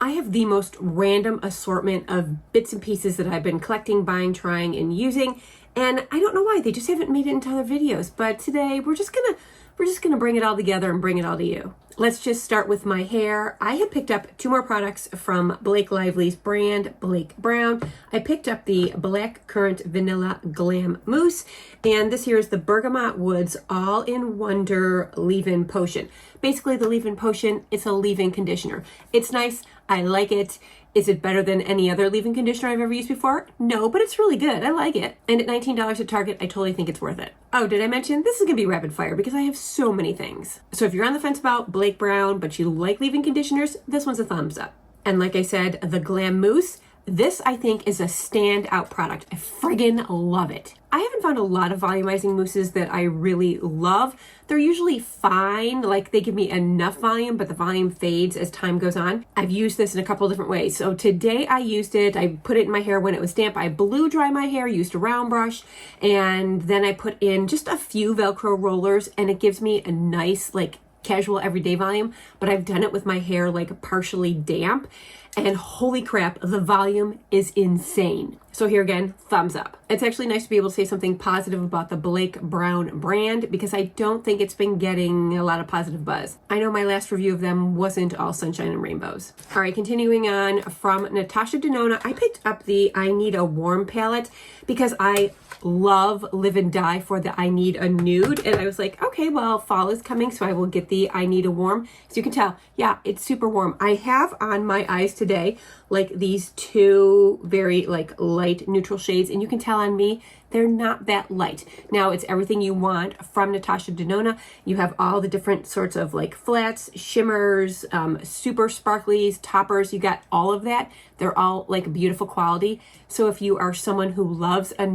I have the most random assortment of bits and pieces that I've been collecting, buying, trying, and using. And I don't know why, they just haven't made it into other videos. But today we're just gonna bring it all together and bring it all to you. Let's just start with my hair. I have picked up 2 more products from Blake Lively's brand, Blake Brown. I picked up the Black Currant Vanilla Glam Mousse, and this here is the Bergamot Woods All-in Wonder Leave-In Potion. Basically, the leave-in potion, it's a leave-in conditioner. It's nice, I like it. Is it better than any other leave-in conditioner I've ever used before? No, but it's really good. I like it. And at $19 at Target, I totally think it's worth it. Oh, did I mention? This is gonna be rapid fire because I have so many things. So if you're on the fence about Blake Brown, but you like leave-in conditioners, this one's a thumbs up. And like I said, the Glam Mousse, this I think is a standout product. I friggin' love it. I haven't found a lot of volumizing mousses that I really love. They're usually fine, like they give me enough volume, but the volume fades as time goes on. I've used this in a couple of different ways. So today I used it, I put it in my hair when it was damp. I blew dry my hair, used a round brush, and then I put in just a few Velcro rollers, and it gives me a nice, like, casual everyday volume. But I've done it with my hair like partially damp, and holy crap, the volume is insane. So here again, thumbs up. It's actually nice to be able to say something positive about the Blake Brown brand because I don't think it's been getting a lot of positive buzz. I know my last review of them wasn't all sunshine and rainbows. All right, continuing on from Natasha Denona, I picked up the I Need a Warm palette because I love Live and Die for the I Need a Nude. And I was like, okay, well, fall is coming, so I will get the I Need a Warm. So you can tell, yeah, it's super warm. I have on my eyes today, like these 2 very like light neutral shades, and you can tell on me, they're not that light. Now it's everything you want from Natasha Denona. You have all the different sorts of like flats, shimmers, super sparklies, toppers. You got all of that. They're all like beautiful quality. So if you are someone who loves a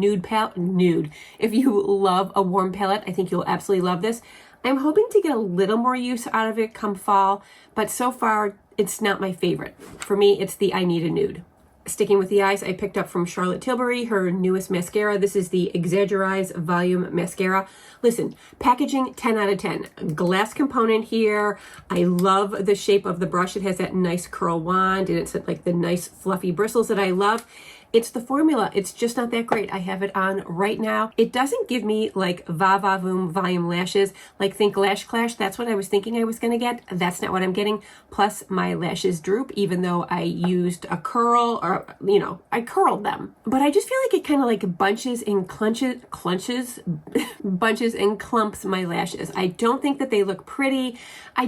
if you love a warm palette, I think you'll absolutely love this. I'm hoping to get a little more use out of it come fall, but so far it's not my favorite. For me, it's the I Need a Nude. Sticking with the eyes, I picked up from Charlotte Tilbury her newest mascara. This is the Exaggerize Volume Mascara. Listen, packaging 10 out of 10. Glass component here. I love the shape of the brush. It has that nice curl wand, and it's like the nice fluffy bristles that I love. It's the formula. It's just not that great. I have it on right now. It doesn't give me like va-va-voom volume lashes, like think Lash Clash. That's what I was thinking I was going to get. That's not what I'm getting. Plus my lashes droop, even though I used a curl or, you know, I curled them. But I just feel like it kind of like bunches and bunches and clumps my lashes. I don't think that they look pretty. I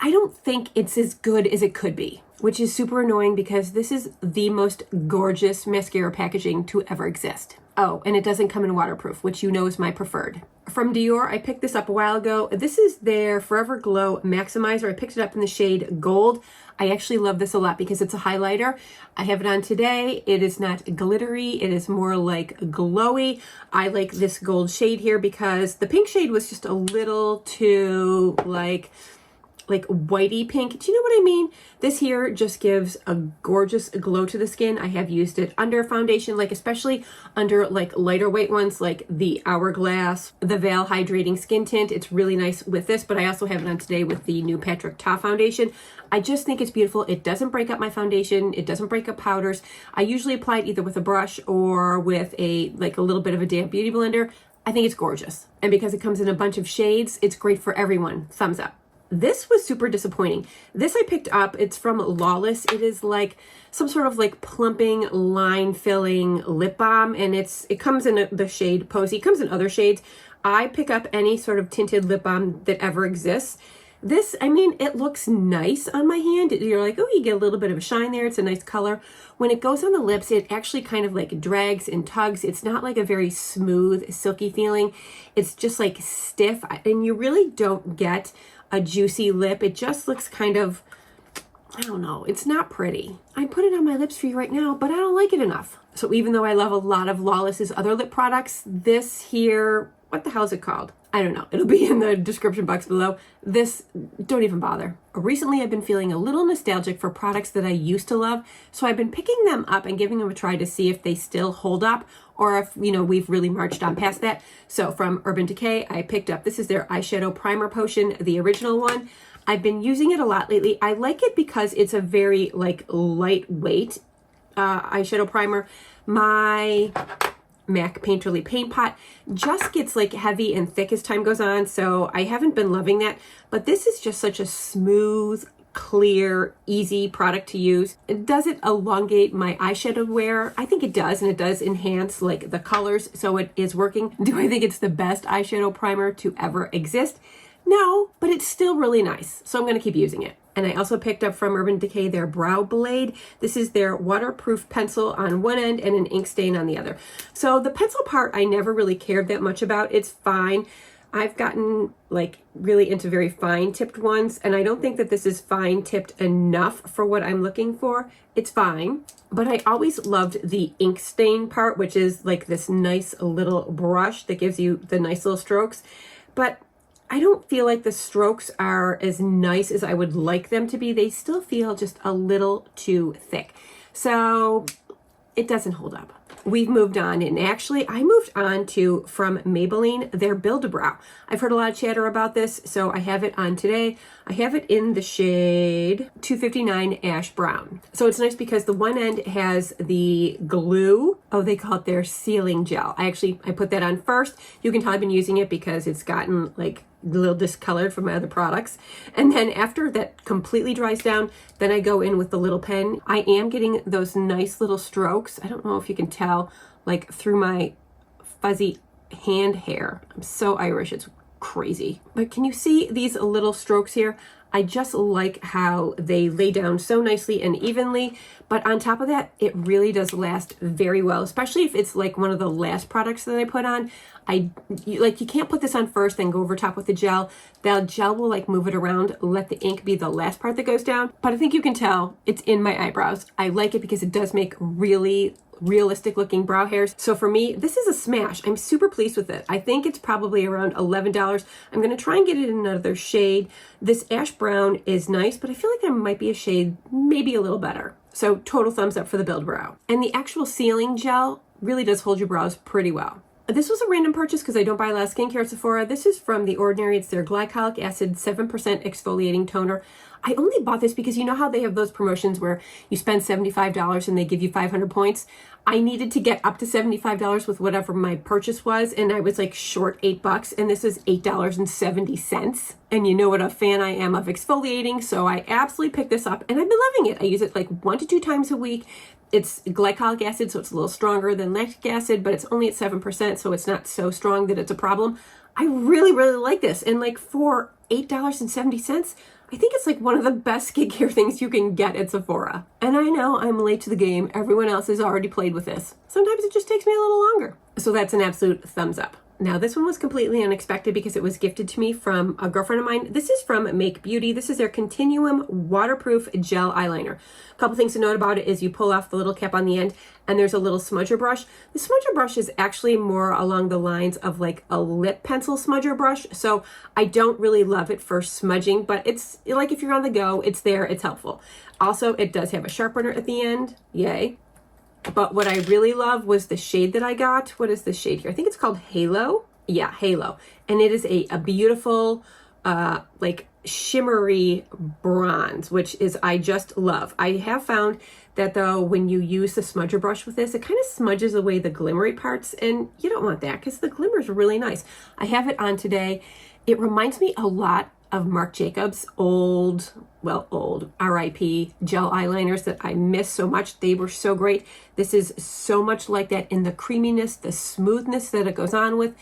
don't think it's as good as it could be, which is super annoying because this is the most gorgeous mascara packaging to ever exist. Oh, and it doesn't come in waterproof, which you know is my preferred. From Dior, I picked this up a while ago. This is their Forever Glow Maximizer. I picked it up in the shade Gold. I actually love this a lot because it's a highlighter. I have it on today. It is not glittery. It is more like glowy. I like this gold shade here because the pink shade was just a little too like whitey pink. Do you know what I mean? This here just gives a gorgeous glow to the skin. I have used it under foundation, like especially under like lighter weight ones like the Hourglass, the Veil Hydrating Skin Tint. It's really nice with this, but I also have it on today with the new Patrick Ta foundation. I just think it's beautiful. It doesn't break up my foundation. It doesn't break up powders. I usually apply it either with a brush or with a little bit of a damp beauty blender. I think it's gorgeous. And because it comes in a bunch of shades, it's great for everyone. Thumbs up. This was super disappointing. This I picked up, it's from Lawless. It is like some sort of like plumping, line filling lip balm, and it comes in the shade Posy. It comes in other shades. I pick up any sort of tinted lip balm that ever exists. This, I mean, it looks nice on my hand. You're like, oh, you get a little bit of a shine there. It's a nice color. When it goes on the lips, it actually kind of like drags and tugs. It's not like a very smooth, silky feeling. It's just like stiff, and you really don't get a juicy lip. It just looks kind of, I don't know, it's not pretty. I put it on my lips for you right now, but I don't like it enough. So even though I love a lot of Lawless's other lip products, this here, what the hell is it called? I don't know. It'll be in the description box below. This, don't even bother. Recently, I've been feeling a little nostalgic for products that I used to love, so I've been picking them up and giving them a try to see if they still hold up or if, you know, we've really marched on past that. So from Urban Decay, I picked up, this is their eyeshadow primer potion, the original one. I've been using it a lot lately. I like it because it's a very like lightweight eyeshadow primer. My MAC Painterly paint pot just gets like heavy and thick as time goes on, so I haven't been loving that. But this is just such a smooth, clear, easy product to use. Does it elongate my eyeshadow wear? I think it does, and it does enhance like the colors, so it is working. Do I think it's the best eyeshadow primer to ever exist? No, but it's still really nice, so I'm going to keep using it. And I also picked up from Urban Decay their Brow Blade. This is their waterproof pencil on one end and an ink stain on the other. So the pencil part I never really cared that much about. It's fine. I've gotten like really into very fine tipped ones, and I don't think that this is fine tipped enough for what I'm looking for. It's fine, but I always loved the ink stain part, which is like this nice little brush that gives you the nice little strokes. But I don't feel like the strokes are as nice as I would like them to be. They still feel just a little too thick. So it doesn't hold up. We've moved on, and actually I moved on to, from Maybelline, their Build-A-Brow. I've heard a lot of chatter about this, so I have it on today. I have it in the shade 259 Ash Brown. So it's nice because the one end has the glue. Oh, they call it their sealing gel. I put that on first. You can tell I've been using it because it's gotten like a little discolored from my other products. And then after that completely dries down, then I go in with the little pen. I am getting those nice little strokes. I don't know if you can tell, like through my fuzzy hand hair. I'm so Irish, it's crazy. But can you see these little strokes here? I just like how they lay down so nicely and evenly, but on top of that, it really does last very well, especially if it's like one of the last products that I put on. You can't put this on first, then go over top with the gel. The gel will like move it around, let the ink be the last part that goes down. But I think you can tell it's in my eyebrows. I like it because it does make really realistic looking brow hairs. So for me, this is a smash. I'm super pleased with it. I think it's probably around $11. I'm going to try and get it in another shade. This ash brown is nice, but I feel like there might be a shade maybe a little better. So total thumbs up for the Build Brow. And the actual sealing gel really does hold your brows pretty well. This was a random purchase because I don't buy a lot of skincare at Sephora. This is from The Ordinary. It's their glycolic acid 7% exfoliating toner. I only bought this because you know how they have those promotions where you spend $75 and they give you 500 points? I needed to get up to $75 with whatever my purchase was, and I was like short $8, and this is $8.70. And you know what a fan I am of exfoliating, so I absolutely picked this up, and I've been loving it. I use it like 1 to 2 times a week. It's glycolic acid, so it's a little stronger than lactic acid, but it's only at 7%, so it's not so strong that it's a problem. I really, really like this. And like for $8.70, I think it's like one of the best skincare things you can get at Sephora. And I know I'm late to the game. Everyone else has already played with this. Sometimes it just takes me a little longer. So that's an absolute thumbs up. Now this one was completely unexpected because it was gifted to me from a girlfriend of mine. This is from Make Beauty. This is their Continuum Waterproof Gel Eyeliner. A couple things to note about it is you pull off the little cap on the end and there's a little smudger brush. The smudger brush is actually more along the lines of like a lip pencil smudger brush. So I don't really love it for smudging, but it's like if you're on the go, it's there, it's helpful. Also, it does have a sharpener at the end. Yay. But what I really love was the shade that I got. What is this shade here? I think it's called Halo. Yeah, Halo. And it is a beautiful, like shimmery bronze, which is, I just love. I have found that though, when you use the smudger brush with this, it kind of smudges away the glimmery parts, and you don't want that because the glimmer is really nice. I have it on today. It reminds me a lot of Marc Jacobs' old RIP gel eyeliners that I miss so much. They were so great. This is so much like that in the creaminess, the smoothness that it goes on with.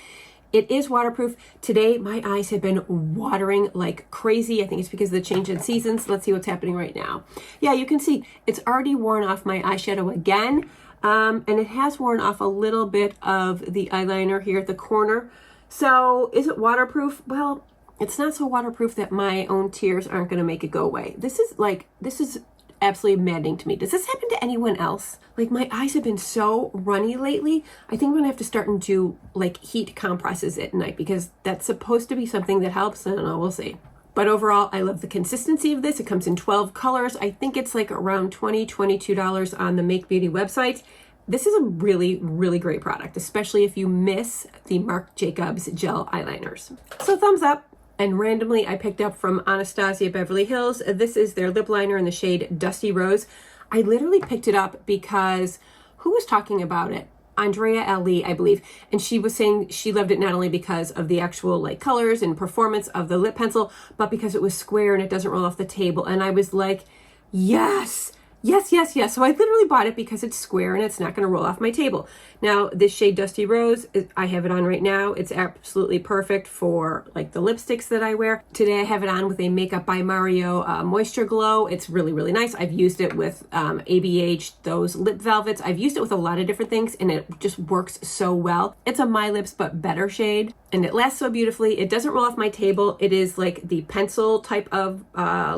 It is waterproof. Today, my eyes have been watering like crazy. I think it's because of the change in seasons. Let's see what's happening right now. Yeah, you can see it's already worn off my eyeshadow again. And it has worn off a little bit of the eyeliner here at the corner. So is it waterproof? Well, it's not so waterproof that my own tears aren't going to make it go away. This is absolutely maddening to me. Does this happen to anyone else? Like, my eyes have been so runny lately. I think I'm going to have to start and do like heat compresses at night because that's supposed to be something that helps. I don't know, we'll see. But overall, I love the consistency of this. It comes in 12 colors. I think it's like around $20, $22 on the Make Beauty website. This is a really, really great product, especially if you miss the Marc Jacobs gel eyeliners. So thumbs up. And randomly I picked up from Anastasia Beverly Hills. This is their lip liner in the shade Dusty Rose. I literally picked it up because who was talking about it? Andrea L. I believe. And she was saying she loved it not only because of the actual like colors and performance of the lip pencil, but because it was square and it doesn't roll off the table. And I was like, yes, yes, yes, yes. So I literally bought it because it's square and it's not going to roll off my table. Now, this shade Dusty Rose, I have it on right now. It's absolutely perfect for like the lipsticks that I wear. Today I have it on with a Makeup by Mario Moisture Glow. It's really, really nice. I've used it with ABH, those lip velvets. I've used it with a lot of different things and it just works so well. It's a My Lips But Better shade and it lasts so beautifully. It doesn't roll off my table. It is like the pencil type of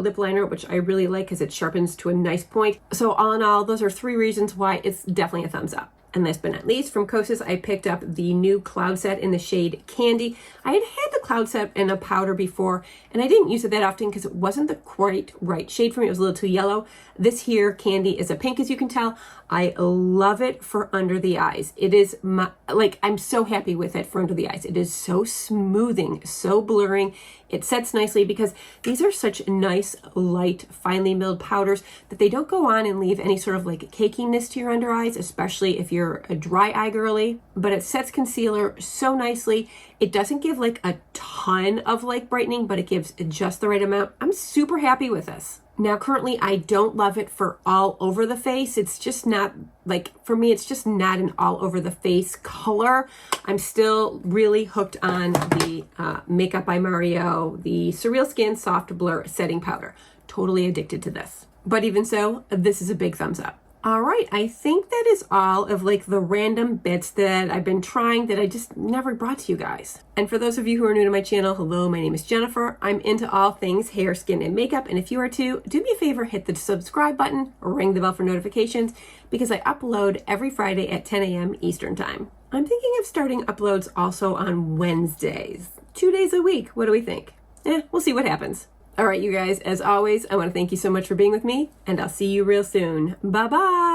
lip liner, which I really like because it sharpens to a nice point. So all in all, those are 3 reasons why it's definitely a thumbs up. And last but not least, from Kosas, I picked up the new Cloud Set in the shade Candy. I had had the Cloud Set in a powder before, and I didn't use it that often because it wasn't the quite right shade for me. It was a little too yellow. This here, Candy, is a pink, as you can tell. I love it for under the eyes. It is, I'm so happy with it for under the eyes. It is so smoothing, so blurring. It sets nicely because these are such nice, light, finely milled powders that they don't go on and leave any sort of like cakiness to your under eyes, especially if you're a dry eye girly. But it sets concealer so nicely. It doesn't give like a ton of like brightening, but it gives just the right amount. I'm super happy with this. Now, currently, I don't love it for all over the face. It's just not, like, for me, it's just not an all over the face color. I'm still really hooked on the Makeup by Mario, the Surreal Skin Soft Blur Setting Powder. Totally addicted to this. But even so, this is a big thumbs up. All right, I think that is all of like the random bits that I've been trying that I just never brought to you guys. And for those of you who are new to my channel, hello, my name is Jennifer. I'm into all things hair, skin, and makeup. And if you are too, do me a favor, hit the subscribe button or ring the bell for notifications because I upload every Friday at 10 a.m. Eastern time. I'm thinking of starting uploads also on Wednesdays, 2 days a week. What do we think? We'll see what happens. All right, you guys, as always, I want to thank you so much for being with me, and I'll see you real soon. Bye-bye.